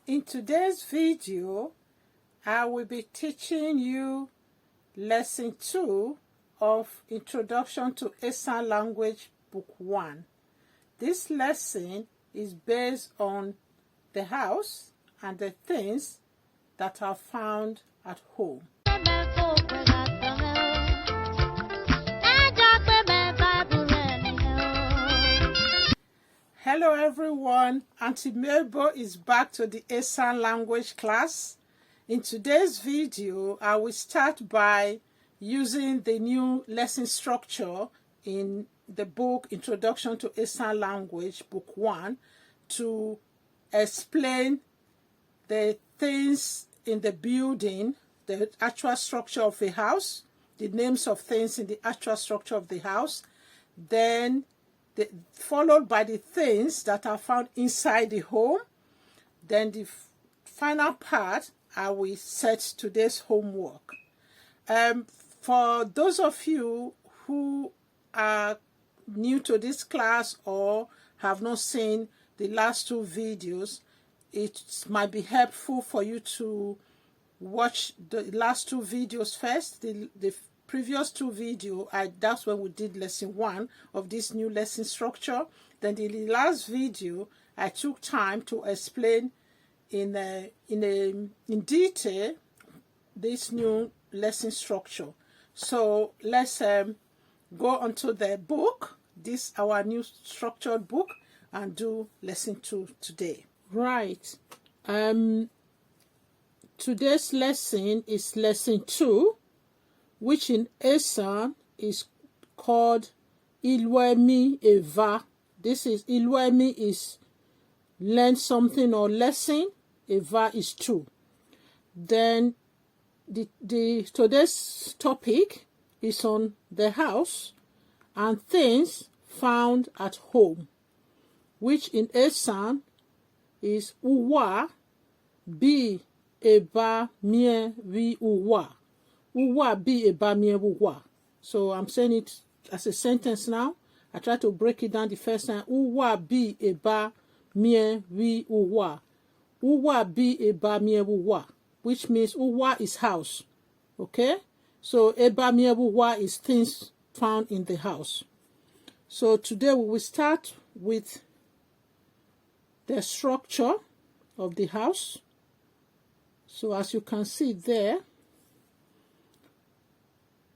In today's video, I will be teaching you Lesson 2 of Introduction to Esan Language Book 1. This lesson is based on the house and the things that are found at home. Hello everyone, Auntie Mabel is back to the Esan language class. In today's video, I will start by using the new lesson structure in the book Introduction to Esan Language, Book 1, to explain the things in the building, the actual structure of the house, the names of things in the actual structure of the house, then followed by the things that are found inside the home. Then the final part, I will set today's homework. For those of you who are new to this class or have not seen the last two videos, it might be helpful for you to watch the last two videos first. The previous two videos, that's when we did lesson 1 of this new lesson structure. Then in the last video, I took time to explain in detail this new lesson structure. So let's go onto the book, this our new structured book, and do lesson 2 today. Right. Today's lesson is lesson 2, which in Esan is called Ilwemi Eva. This is Ilwemi is learn something or lesson. Eva is 2. Then today's topic is on the house and things found at home, which in Esan is Uwa bi eba mie wi uwa. Uwa bi eba mie uwa. So I'm saying it as a sentence now. I try to break it down the first time. Uwa bi eba mie wi uwa. Uwa bi eba mie uwa, which means uwa is house. Okay? So eba mie uwa is things found in the house. So today we will start with the structure of the house. So as you can see there,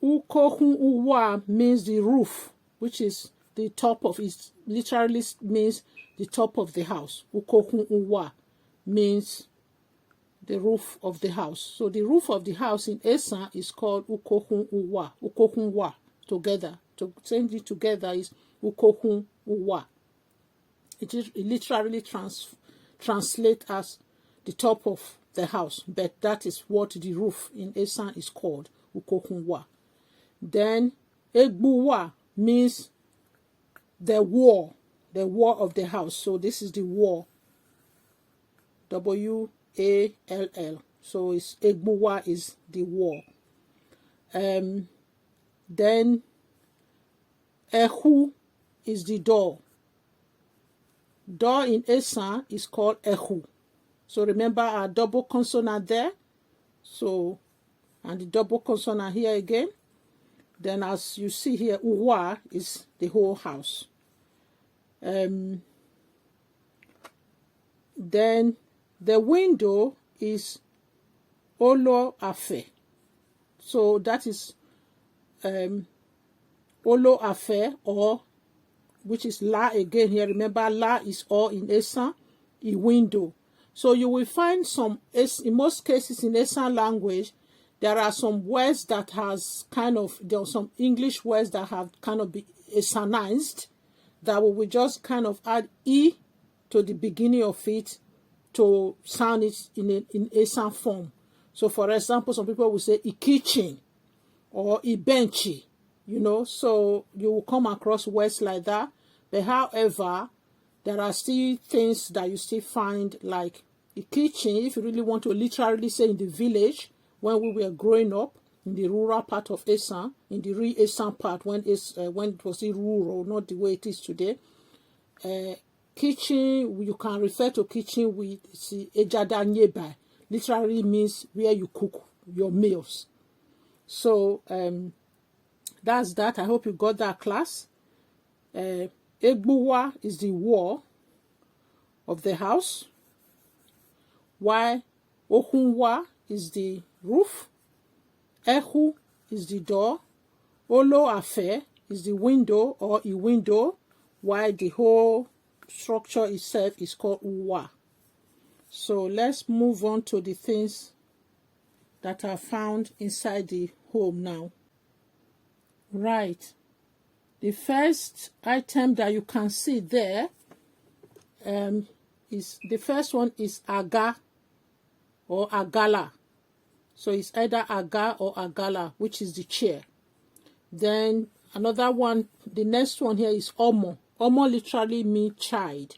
Ukohun uwa means the roof, which is the top of it, literally means the top of the house. Ukohun uwa means the roof of the house. So the roof of the house in Esan is called Ukohun uwa. Ukohun wa together. To change it together is Ukohun uwa. It literally translates as the top of the house, but that is what the roof in Esan is called, Ukohunwa. Then Egbuwa means the wall of the house. So this is the wall, W-A-L-L. So it's Egbuwa is the wall. Then Ehu is the door. Door in Esan is called Ehu. So remember our double consonant there. So, and the double consonant here again. Then as you see here, Uwa is the whole house. Then the window is Olo Afe. So that is Olo Afe, or which is La again here. Remember, La is all in Esan, a window. So you will find some, in most cases in Esan language, there are some words that has there are some English words that have kind of been Esanized, that we will just kind of add E to the beginning of it to sound it in Esan form. So for example, some people will say kitchen or benchy, so you will come across words like that. But however, there are still things that you still find like a kitchen, if you really want to literally say in the village, when we were growing up, in the rural part of Esan, in the re-Esan part, when it was rural, not the way it is today, kitchen, you can refer to kitchen with ejada nearby. Literally means where you cook your meals. So that's that. I hope you got that class. Egbuwa is the wall of the house, while Ohunwa is the roof, Ehu is the door, Olo Afe is the window or a window, while the whole structure itself is called Uwa. So let's move on to the things that are found inside the home now. Right. The first item that you can see there is the first one is Aga or Agala. So it's either Aga or Agala, which is the chair. Then another one, the next one here is Omo. Omo literally means child.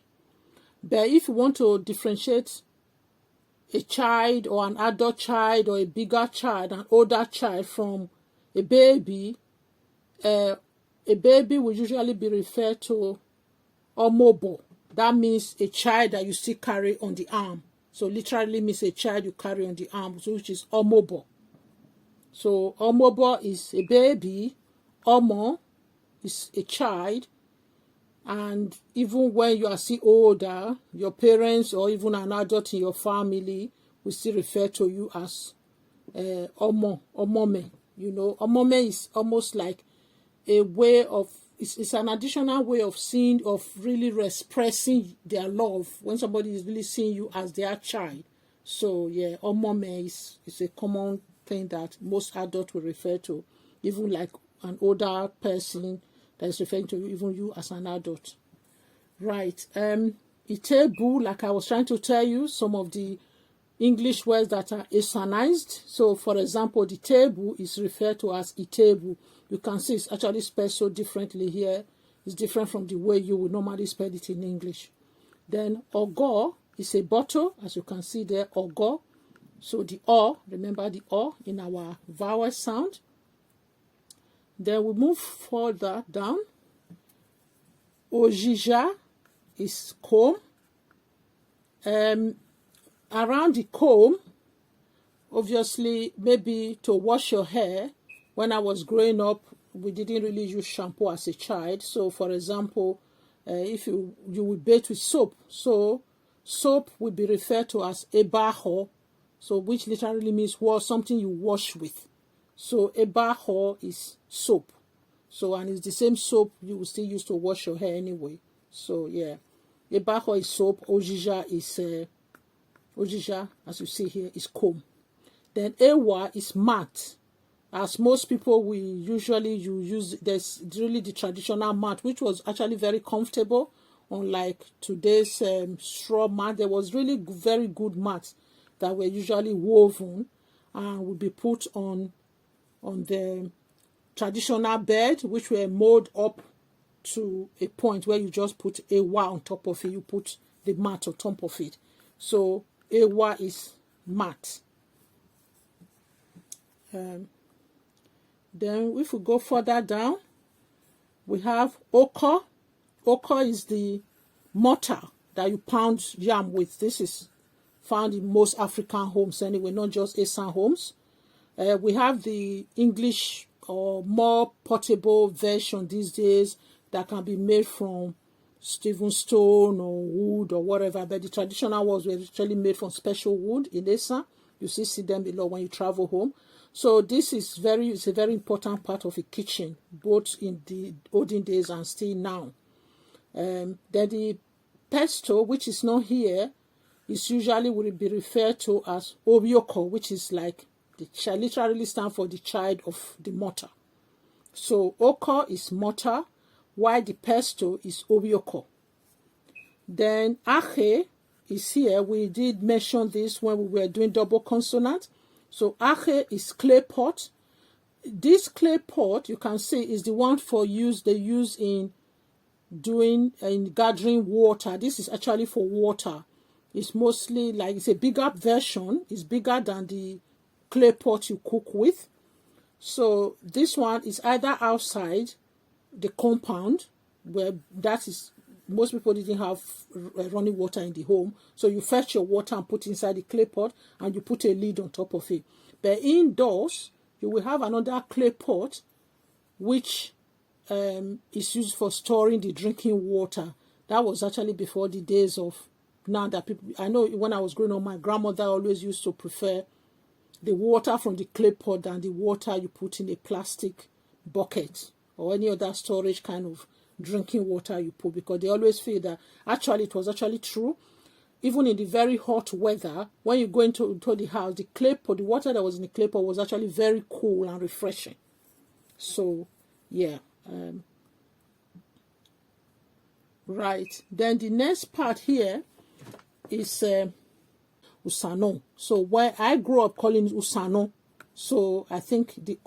But if you want to differentiate a child or an adult child or a bigger child, an older child from a baby will usually be referred to Omobo. That means a child that you still carry on the arm. So literally means a child you carry on the arm, which is Omobo. So Omobo is a baby, Omo is a child, and even when you are still older, your parents or even an adult in your family will still refer to you as Omo, Omome. You know, Omome is almost like a way of, it's an additional way of seeing, of really expressing their love when somebody is really seeing you as their child. So yeah, Omome is a common thing that most adults will refer to, even like an older person that is referring to even you as an adult. Right. Itebu, like I was trying to tell you, some of the English words that are Esanized. So for example, the table is referred to as Itebu. You can see it's actually spelled so differently here. It's different from the way you would normally spell it in English. Then Ogo is a bottle, as you can see there, Ogo. So the O, remember the O in our vowel sound. Then we move further down. Ojija is comb. Around the comb, obviously, maybe to wash your hair. When I was growing up, we didn't really use shampoo as a child. So, for example, if you would bathe with soap, so soap would be referred to as ebaho, so which literally means something you wash with. So ebaho is soap. So, and it's the same soap you will still use to wash your hair anyway. So yeah, ebaho is soap. Ojija, as you see here, is comb. Then ewa is mat. As most people we usually use, there's really the traditional mat, which was actually very comfortable. Unlike today's straw mat, there was really very good mats that were usually woven and would be put on the traditional bed, which were mowed up to a point where you just put ewa on top of it. You put the mat on top of it. So ewa is mat. Then if we go further down, we have oko. Oko is the mortar that you pound yam with. This is found in most African homes anyway, not just Esan homes. We have the English or more portable version these days that can be made from Steven stone or wood or whatever, but the traditional ones were actually made from special wood in Esan. You see them below when you travel home. So this is it's a very important part of a kitchen, both in the olden days and still now. Then the pesto, which is not here, is usually will be referred to as obioko, which is like the child, literally stand for the child of the mortar. So oko is mortar, while the pesto is obioko. Then ache is here. We did mention this when we were doing double consonant. So ache is clay pot. This clay pot, you can see, is the one they use in gathering water. This is actually for water. It's mostly like, it's a bigger version. It's bigger than the clay pot you cook with. So this one is either outside the compound, where that is most people didn't have running water in the home. So you fetch your water and put inside the clay pot and you put a lid on top of it. But indoors, you will have another clay pot which is used for storing the drinking water. That was actually before the days of now that people, I know when I was growing up, my grandmother always used to prefer the water from the clay pot than the water you put in a plastic bucket or any other storage kind of drinking water you put, because they always feel that actually it was actually true. Even in the very hot weather, when you go into the house, the clay pot, the water that was in the clay pot was actually very cool and refreshing. So, yeah. Right. Then the next part here is Usano. So where I grew up calling it Usano. So I think the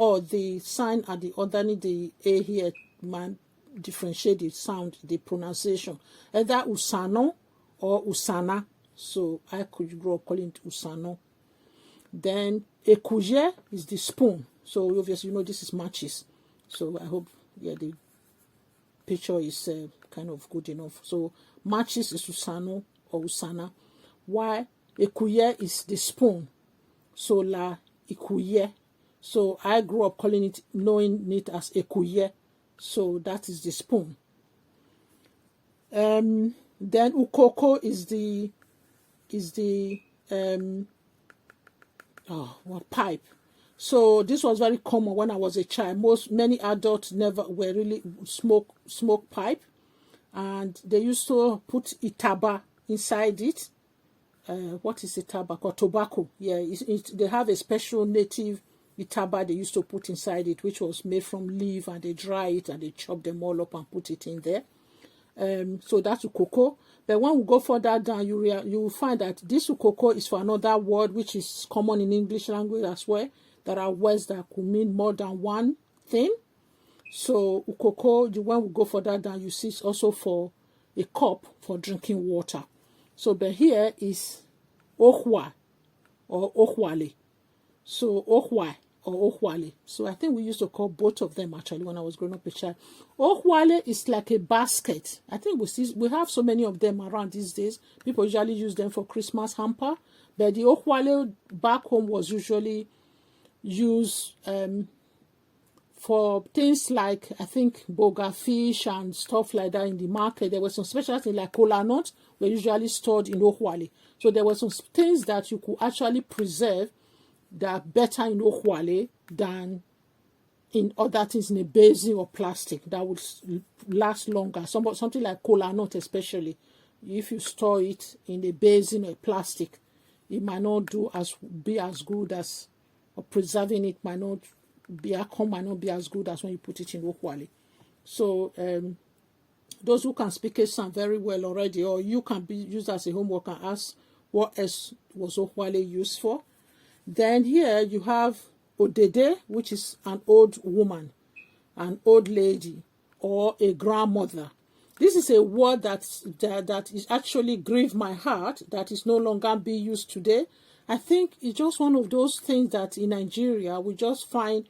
sign at the underneath the A here man differentiate the sound, the pronunciation. Either Usano or Usana. So I could grow up calling it Usano. Then Equare is the spoon. So obviously you know this is matches. So I hope the picture is kind of good enough. So matches is Usano or Usana. Why Equare is the spoon. So la Equare. So I grew up calling it, knowing it as Equare. So that is the spoon. Then ukoko is the pipe. So this was very common when I was a child. Many adults never were really smoke pipe, and they used to put itaba inside it. What is itaba? Or tobacco? Yeah, they have a special native itaba they used to put inside it, which was made from leaf, and they dry it and they chop them all up and put it in there. So that's ukoko. But when we go further down, you will find that this ukoko is for another word which is common in English language as well. There are words that could mean more than one thing. So ukoko, when we go further down, you see it's also for a cup for drinking water. So but here is ohwa or ohwale. So ohwa or ohwale. So I think we used to call both of them actually when I was growing up a child. Ohwale is like a basket. I think we have so many of them around these days. People usually use them for Christmas hamper. But the ohwale back home was usually used for things like, I think, boga fish and stuff like that in the market. There were some special things like kola nuts were usually stored in ohwale. So there were some things that you could actually preserve that are better in ohwale than in other things in a basin or plastic that would last longer. Something like kola nut especially. If you store it in a basin or plastic, it might not be as good as, or preserving it might not be as good as when you put it in ohwale. So those who can speak Esan very well already, or you can be used as a homework and ask what else was ohwale used for. Then here you have odede, which is an old woman, an old lady, or a grandmother. This is a word that is actually grieved my heart that is no longer being used today. I think it's just one of those things that in Nigeria we just find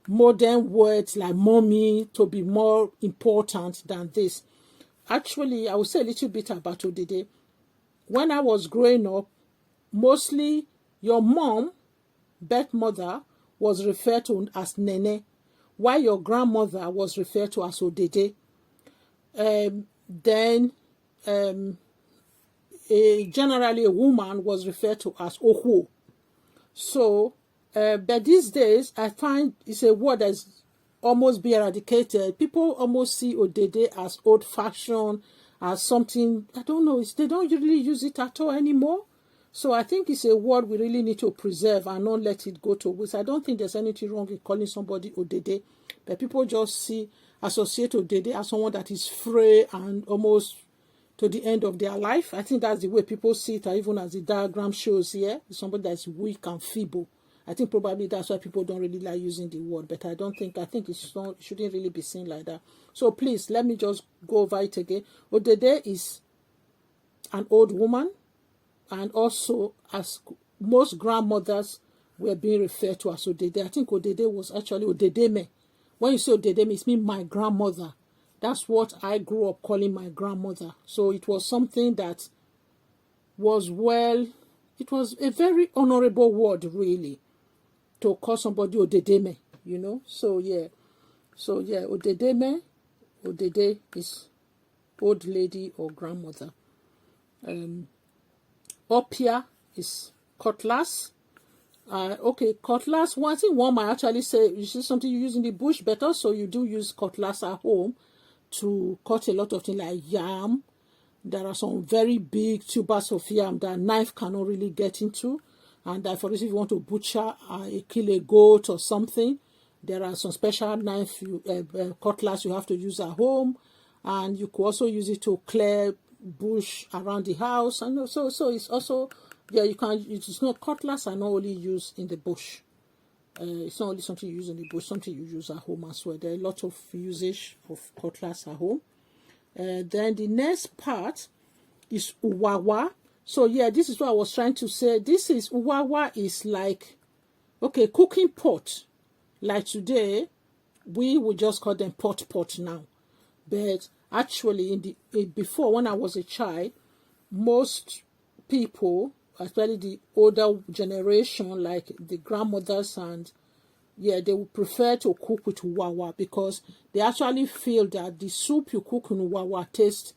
modern words like mommy to be more important than this. Actually, I will say a little bit about odede. When I was growing up, mostly your mom, birth mother, was referred to as nene, while your grandmother was referred to as odede. Then generally a woman was referred to as ohu. So, but these days I find it's a word that's almost be eradicated. People almost see odede as old-fashioned, as something, I don't know, they don't really use it at all anymore. So I think it's a word we really need to preserve and not let it go to waste. I don't think there's anything wrong in calling somebody odede, but people just associate odede as someone that is frail and almost to the end of their life. I think that's the way people see it, even as the diagram shows here. Somebody that's weak and feeble. I think probably that's why people don't really like using the word, but I think it shouldn't really be seen like that. So please, let me just go over it again. Odede is an old woman, and also as most grandmothers were being referred to as odede. I think odede was actually odedeme. When you say odedeme, it means my grandmother. That's what I grew up calling my grandmother. So it was something that was it was a very honorable word, really, to call somebody Odedeme, you know. So yeah, Odedeme, Odede is old lady or grandmother. Opia is cutlass. Okay, cutlass. One thing one might actually say, is this something you use in the bush, but also you do use cutlass at home to cut a lot of things like yam. There are some very big tubers of yam that knife cannot really get into. And for instance, if you want to butcher, kill a goat or something, there are some special knife, cutlass you have to use at home. And you could also use it to clear bush around the house. And so it's also, yeah, you can, it's not, cutlass are not only used in the bush. It's not only something you use in the bush, something you use at home as well. There are a lot of usage of cutlass at home. Then the next part is uwawa. So yeah, this is what I was trying to say. This is, uwawa is like, okay, cooking pot. Like today, we would just call them pot now. But actually, before, when I was a child, most people, especially the older generation, like the grandmothers, and yeah, they would prefer to cook with uwawa because they actually feel that the soup you cook in uwawa tastes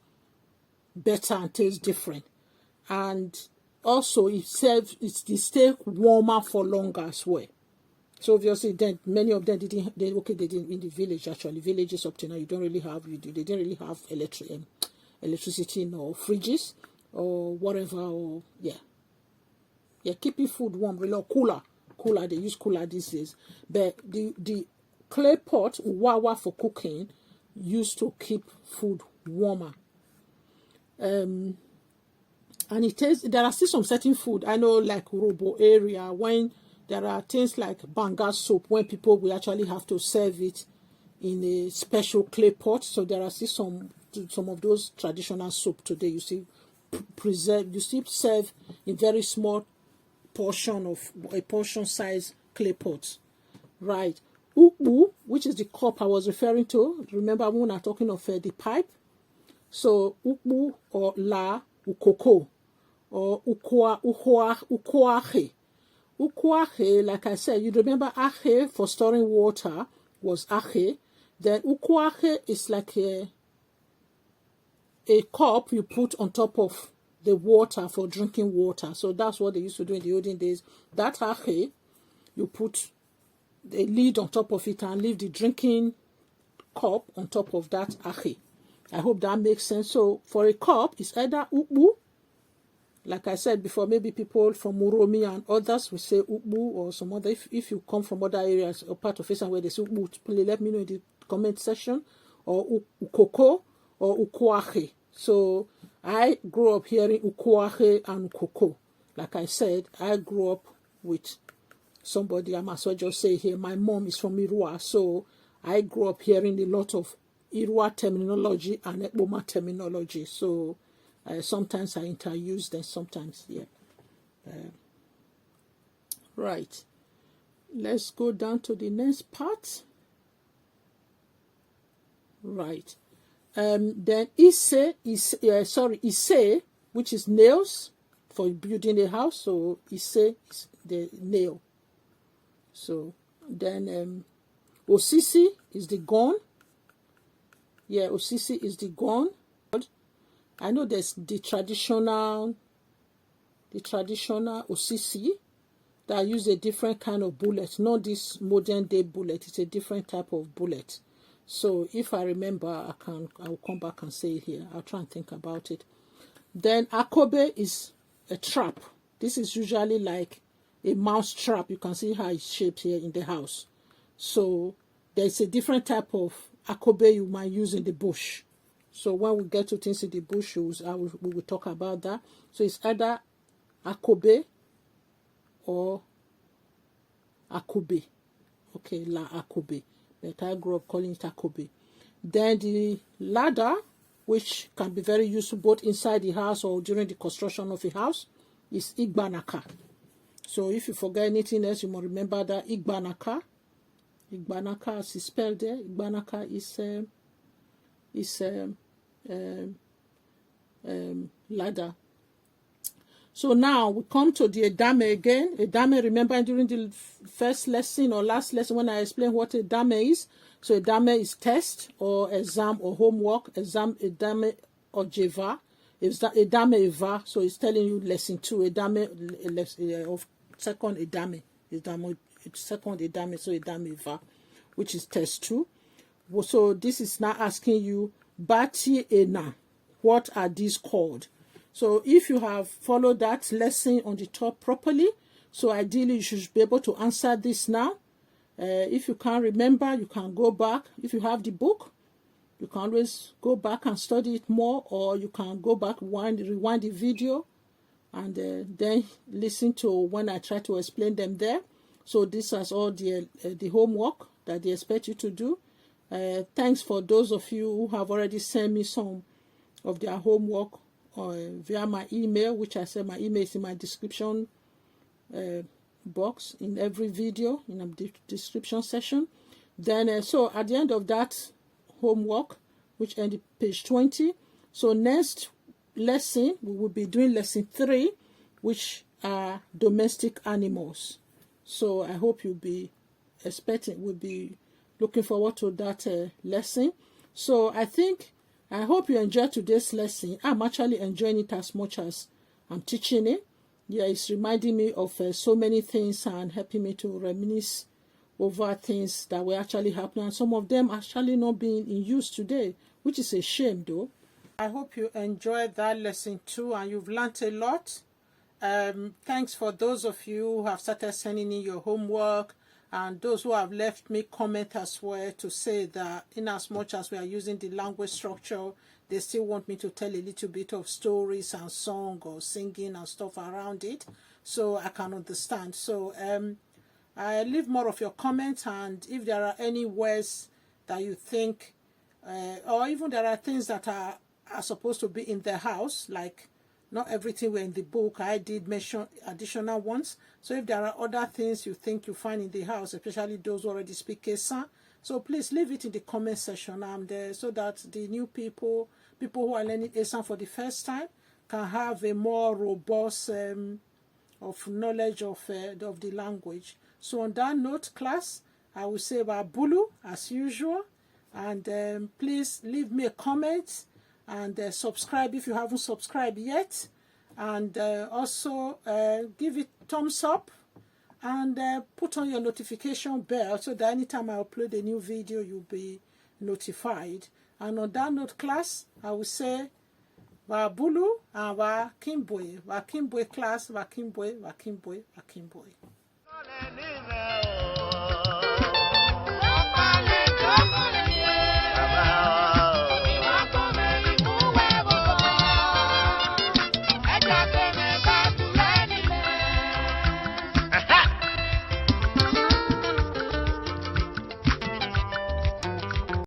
better and tastes different. And also, it stay warmer for longer as well. So obviously, then many of them didn't. They didn't in the village. Actually, villages up to now, you don't really have. They didn't really have electricity nor fridges or whatever. Or keeping food warm, really, or cooler. They use cooler these days. But the clay pot wawa for cooking used to keep food warmer. And there are still some certain food. I know, like Urobo area, when there are things like banga soup, when people will actually have to serve it in a special clay pot. So there are still some of those traditional soup today. You see, you still serve in very small portion size clay pot, right? Ukbu, which is the cup I was referring to. Remember when we are talking of the pipe? So ukbu or la ukoko or ukwahe. Ukwahe, like I said, you remember ahe for storing water was ahe. Then ukwahe is like a cup you put on top of the water for drinking water. So that's what they used to do in the olden days. That ahe, you put the lid on top of it and leave the drinking cup on top of that ahe. I hope that makes sense. So for a cup, it's either ukbu. Like I said before, maybe people from Uromi and others will say ukbu or some other. If you come from other areas or part of Esan where they say ukbu, please let me know in the comment section. Or ukoko or ukwahe. So I grew up hearing ukwahe and ukoko. Like I said, I grew up with somebody, I must well just say here, my mom is from Irua. So I grew up hearing a lot of Irua terminology and Ekpoma terminology. So sometimes I interuse them, sometimes, yeah. Right. Let's go down to the next part. Right. Then ise, which is nails for building a house. So ise is the nail. So then osisi is the gun. Yeah, osisi is the gun. I know there's the traditional osisi that use a different kind of bullet, not this modern day bullet. It's a different type of bullet. So if I remember, I'll come back and say it here. I'll try and think about it. Then akobe is a trap. This is usually like a mouse trap. You can see how it's shaped here in the house. So there's a different type of akobe you might use in the bush. So when we get to things in the bush, we will talk about that. So it's either akobe or akobe. Okay, la akobe. But I grew up calling it akobe. Then the ladder, which can be very useful both inside the house or during the construction of a house, is igbanaka. So if you forget anything else, you must remember that igbanaka. Igbanaka, as it's spelled there, igbanaka is is ladder. So now we come to the edame again. Edame, remember during the first lesson or last lesson when I explained what edame is? So edame is test or exam or homework. Exam, edame or jeva. Edame eva. So it's telling you lesson 2. Edame of second edame. Second edame, so edame eva, which is test 2. So this is now asking you, Bati ena. What are these called? So if you have followed that lesson on the top properly, so ideally you should be able to answer this now. If you can't remember, you can go back. If you have the book, you can always go back and study it more, or you can go back, rewind the video, and then listen to when I try to explain them there. So this is all the homework that they expect you to do. Thanks for those of you who have already sent me some of their homework via my email, which I said my email is in my description box in every video, in the description section. Then so at the end of that homework, which ended page 20, so next lesson we will be doing lesson 3, which are domestic animals. So I hope you'll be we'll be looking forward to that lesson. So I hope you enjoyed today's lesson. I'm actually enjoying it as much as I'm teaching it. Yeah, it's reminding me of so many things and helping me to reminisce over things that were actually happening. And some of them actually not being in use today, which is a shame though. I hope you enjoyed that lesson too and you've learned a lot. Thanks for those of you who have started sending in your homework, and those who have left me comment as well to say that in as much as we are using the language structure, they still want me to tell a little bit of stories and song or singing and stuff around it. So I can understand. So I leave more of your comments, and if there are any words that you think, or even there are things that are supposed to be in the house, like not everything were in the book. I did mention additional ones. So if there are other things you think you find in the house, especially those who already speak Esan, so please leave it in the comment section. I'm there so that the new people who are learning Esan for the first time, can have a more robust of knowledge of the language. So on that note, class, I will say about Bulu as usual. And please leave me a comment. And subscribe if you haven't subscribed yet, and also give it thumbs up, and put on your notification bell so that anytime I upload a new video you'll be notified. And on that note, class, I will say wa Bulu and wa Kimboy class, wa Kimboy.